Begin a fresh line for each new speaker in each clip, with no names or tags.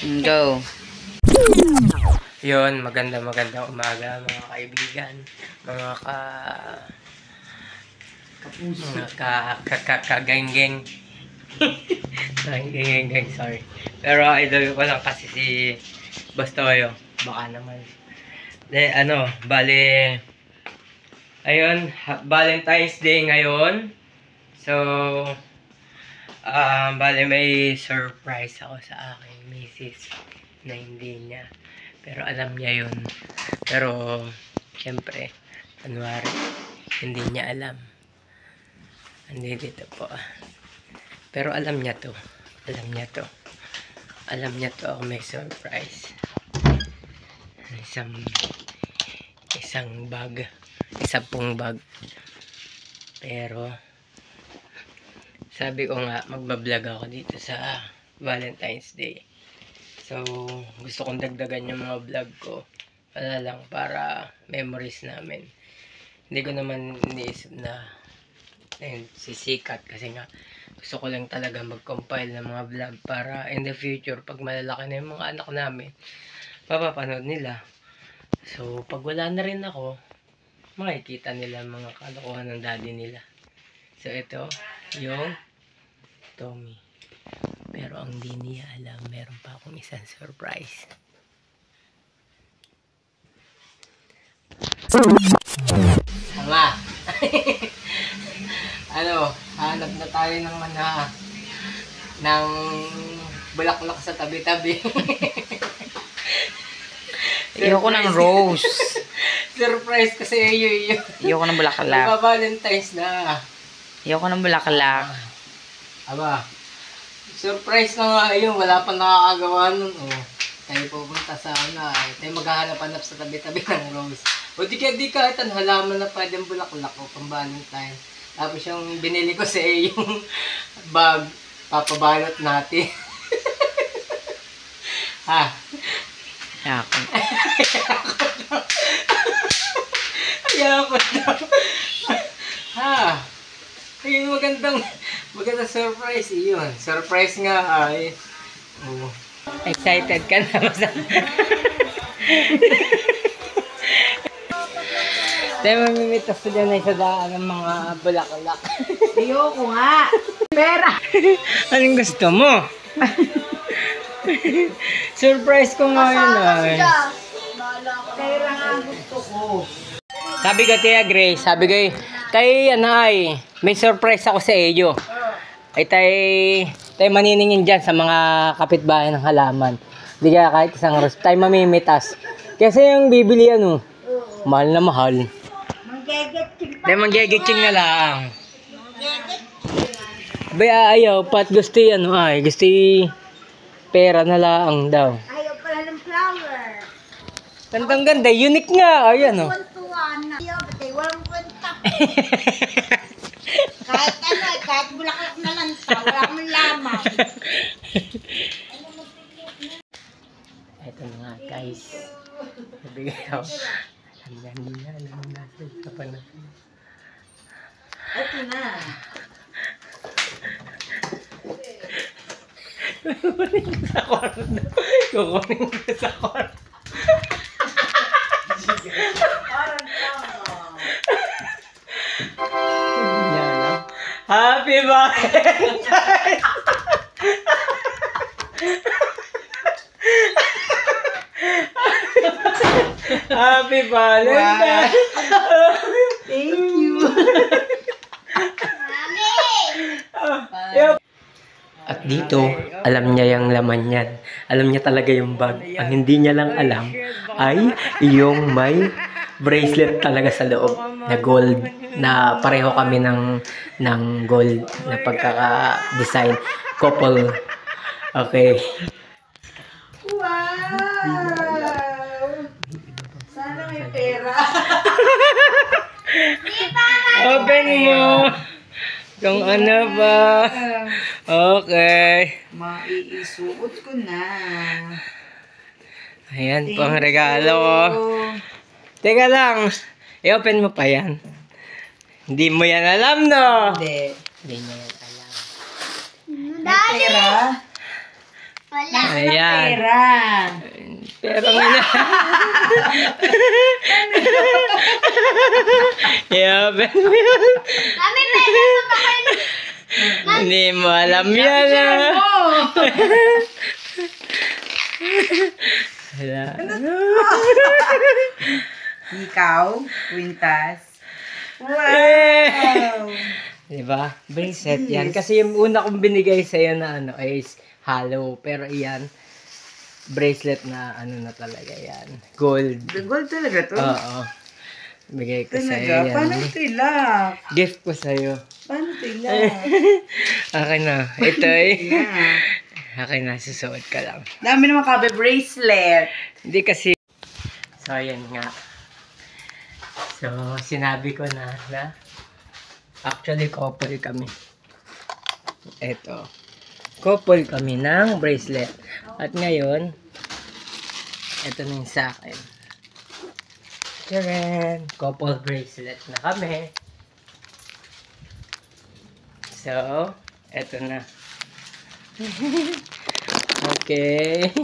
Go.
Yun, magandang umaga mga kaibigan, mga kageng-geng. Geng, sorry. Pero idol ko lang kasi si Bastoyo. Baka naman. Bale, ayun, Valentine's Day ngayon. So, bale may surprise ako sa aking misis na hindi niya. Pero alam niya yun. Pero, syempre, kunwari, hindi niya alam. Hindi dito po. Pero alam niya to. Alam niya to. Alam niya to ako may surprise. Isang bag. Isang pong bag. Pero, sabi ko nga, magbablog ako dito sa Valentine's Day. So, gusto kong dagdagan yung mga vlog ko. Wala lang, para memories namin. Hindi ko naman iniisip na sisikat kasi nga gusto ko lang talaga mag-compile ng mga vlog para in the future, pag malalaki na yung mga anak namin, mapapanood nila. So, pag wala na rin ako, makikita nila mga kalokohan ng daddy nila. So, ito, yung Tommy. Pero ang di niya alam, meron pa akong isang surprise. Sama! Hanap na tayo ng bulaklak sa tabi-tabi.
Ayoko ng rose.
Surprise kasi iyo.
Ayoko ng bulaklak.
Valentine's na.
Ayoko ng bulaklak.
Aba, surprise na nga yun. Wala pa nakakagawa nun. Tayo pupunta sa tayo maghahanap-hanap sa tabi-tabi ng rose. O di kahit ang halaman na pwedeng bulaklak o pang Valentine. Tapos yung binili ko sa yung bag, papabalot natin. Ha?
Ayoko.
Ayoko daw. Ha? Ayun, magandang surprise iyon. Surprise nga ay. Excited ka na ba? Tayo mamimitas ko dyan ay sa daan ng mga bulaklak.
Ayoko nga. Pera.
Anong gusto mo? Surprise ko nga yun ay.
Pera nga gusto ko.
Sabi ko, Tia Grace, may surprise ako sa iyo. Ay tayo maniningin dyan sa mga kapitbahay ng halaman. Hindi kaya kahit isang rose. Tayo mamimitas. Kasi yung bibili mahal na mahal. Tayo manggegetsing na lang. Baya ayaw, pat gusto gusto pera na lang daw.
Ayaw pala ng flower.
Gandang ganda, unique nga. Ayan
Ayaw, batay, walang kwenta. kahit bulaklak na lang wala akong laman.
Ito na nga guys. Nabigay ako. Alam natin sa panahon.
Ito na.
Kukunin sa kwarto. Kukunin sa kwarto. Happy Valentine's! Happy Valentine's!
Thank you.
At dito, alam niya yung laman yan. Alam niya talaga yung bag. Ang hindi niya lang alam ay yung may bracelet talaga sa loob na gold, na pareho kami ng gold na pagkaka-design couple. Okay.
Wow! Sana may pera.
Open mo! Kung ano ba? Okay.
Maiisuot ko na.
Ayan, pang regalo ko. Teka lang. I-open mo pa yan. Hindi mo yan alam, no?
Hindi.
Hindi niya yan alam.
Daddy!
Pera?
Wala.
Ayan.
Pera.
Pero nga. Yeah,
Mami, pwede mo ba kayo?
hindi mo alam yan. Wala.
Ikaw, Quintas. Wow!
Diba? Bracelet yan. Kasi yung una kong binigay sa'yo na ano is hollow. Pero iyan, bracelet na ano na talaga yan. Gold.
Gold talaga to?
Oo. Bigay ko sa'yo
Talaga?
yan.
Paano ito ilak?
Gift ko sa'yo.
Paano ito ilak?
Akin na. Ito eh.
Yeah.
Akin na. Susuot ka lang.
Dami naman kabe bracelet.
Hindi kasi. So, ayan nga. So, sinabi ko na actually couple kami. Eto. Couple kami ng bracelet. At ngayon, eto na yung sa akin. Tcharan! Couple bracelet na kami. So, eto na. Okay.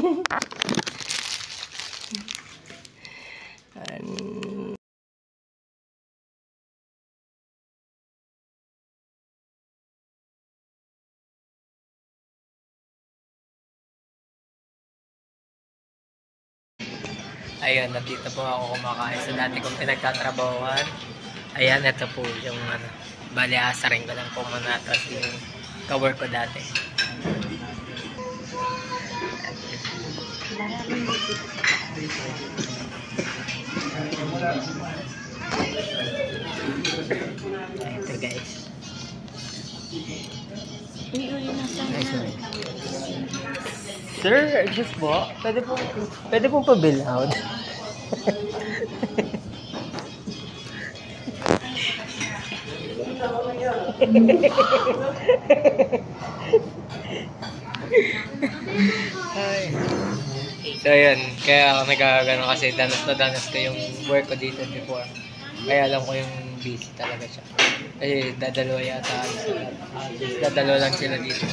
Ayun, nandito po ako kumakain sa dati kong pinagtatrabahuan. Ayan, ito po yung ano, bali asarin ko lang po muna. Tapos yung ka-work ko dati. Ito guys. Nice one. Sir, just po, pwede pong pabilhoud. So yun, kaya ako nagkagano kasi danas na danas ko yung work ko dito before. Kaya alam ko yung busy talaga siya. Kasi dadalawa yata sila. Dadalawa lang sila dito.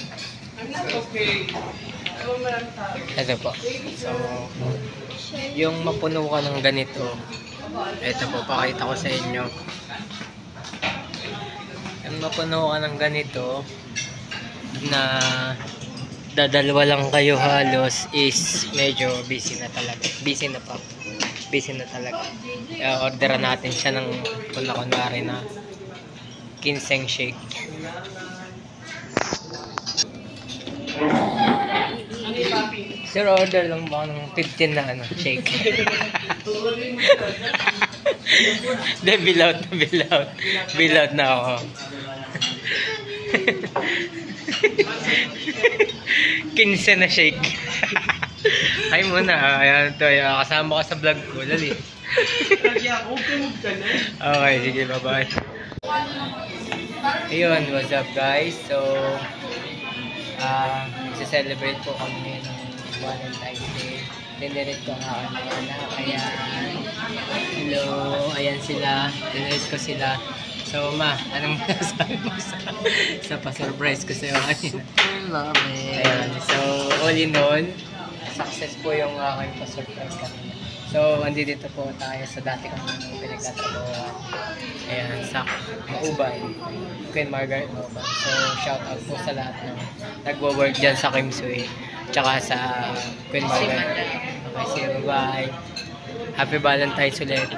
Ito po. So, yung mapuno ka ng ganito, ito po, pakita ko sa inyo. Yung mapuno ka ng ganito, na dadalawa lang kayo halos, is medyo busy na talaga. Busy na pa. Busy na talaga. Orderan natin siya ng kunwari na ginseng shake. Sir, order lang ba ng 15 na ano, shake? Hindi, bilout na ako. Kinse na shake. Ay muna, ayan to, kasama ka sa vlog ko, dali. Okay, sige, bye-bye. Ayun, what's up guys? So, nagsa-celebrate po kami ng Valentine's Day. Tinirit ko nga ang mga anak. Ayan. Hello. Ayan sila. Tinirit ko sila. So, ma, anong masasabi mo sa pa-surprise ko sa'yo kanina?
Love it.
Ayan. So, all in all, success po yung aking pa-surprise kanina. So, andito po tayo sa dati kong pinagtatrabahuan. Ayan, sa Mauban. Queen Margaret Mauban. So, shout out po sa lahat ng nagwo-work dyan sa Kimsui. Tsaka sa Queen Margaret. Okay, see you. Bye. Happy Valentine's ulit.